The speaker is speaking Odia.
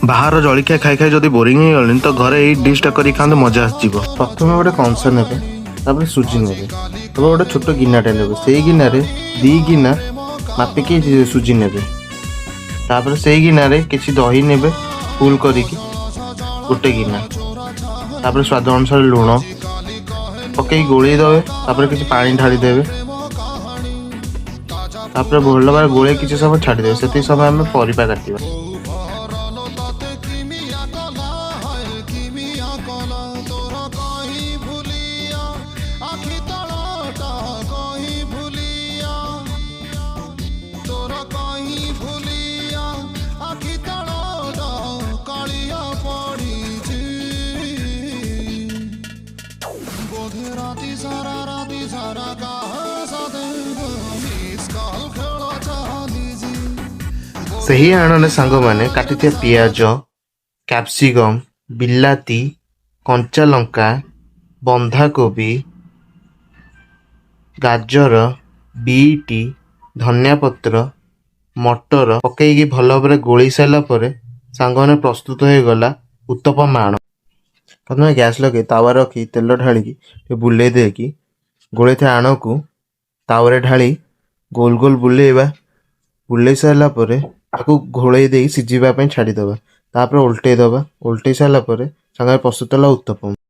ବାହାର ଜଳଖିଆ ଖାଇ ଖାଇ ଯଦି ବୋରିଂ ହେଇଗଲେଣି ତ ଘରେ ଏଇ ଡିଶ୍ଟା କରି ଖାଆନ୍ତୁ, ମଜା ଆସିଯିବ। ପ୍ରଥମେ ଗୋଟେ କଂସା ନେବେ, ତାପରେ ସୁଜି ନେବେ, ତାପରେ ଗୋଟେ ଛୋଟ ଗିନାଟେ ନେବେ। ସେଇ ଗିନାରେ 2 ଗିନା ମାପିକି ସୁଜି ନେବେ। ତାପରେ ସେଇ ଗିନାରେ କିଛି ଦହି ନେବେ ଫୁଲ୍ କରିକି, ଗୋଟେ ଗିନା। ତାପରେ ସ୍ୱାଦ ଅନୁସାରେ ଲୁଣ ପକେଇକି ଗୋଳେଇ ଦେବେ। ତାପରେ କିଛି ପାଣି ଢାଳି ଦେବେ। ତାପରେ ଭଲ ଭାବରେ ଗୋଳେଇ କିଛି ସମୟ ଛାଡ଼ିଦେବେ। ସେତିକି ସମୟ ଆମେ ପରିବା କାଟିବା। ସେହି ଆଣରେ ସାଙ୍ଗମାନେ କାଟିଥିବା ପିଆଜ, କ୍ୟାପ୍ସିକମ୍, ବିଲାତି, କଞ୍ଚା ଲଙ୍କା, ବନ୍ଧାକୋବି, ଗାଜର, ବିଟ୍, ଧନିଆ ପତ୍ର, ମଟର ପକେଇକି ଭଲ ଭାବରେ ଗୋଳେଇ ସାରିଲା ପରେ ସାଙ୍ଗମାନେ ପ୍ରସ୍ତୁତ ହୋଇଗଲା ଉତ୍ତପମ ଆଣ। ପ୍ରଥମେ ଗ୍ୟାସ୍ ଲଗାଇ ତାୱା ରଖି ତେଲ ଢାଳିକି ଟିକେ ବୁଲେଇ ଦେଇକି ଗୋଳେଇଥିବା ଆଣକୁ ତାୱାରେ ଢାଳି ଗୋଲ ଗୋଲ ବୁଲେଇବା। ବୁଲେଇ ସାରିଲା ପରେ ତାକୁ ଘୋଳେଇ ଦେଇ ସିଝିବା ପାଇଁ ଛାଡ଼ିଦେବା। ତାପରେ ଓଲଟେଇ ଦେବା। ଓଲଟେଇ ସାରିଲା ପରେ ସାଙ୍ଗରେ ପ୍ରସ୍ତୁତ ହେଲା ଉତ୍ତପମ।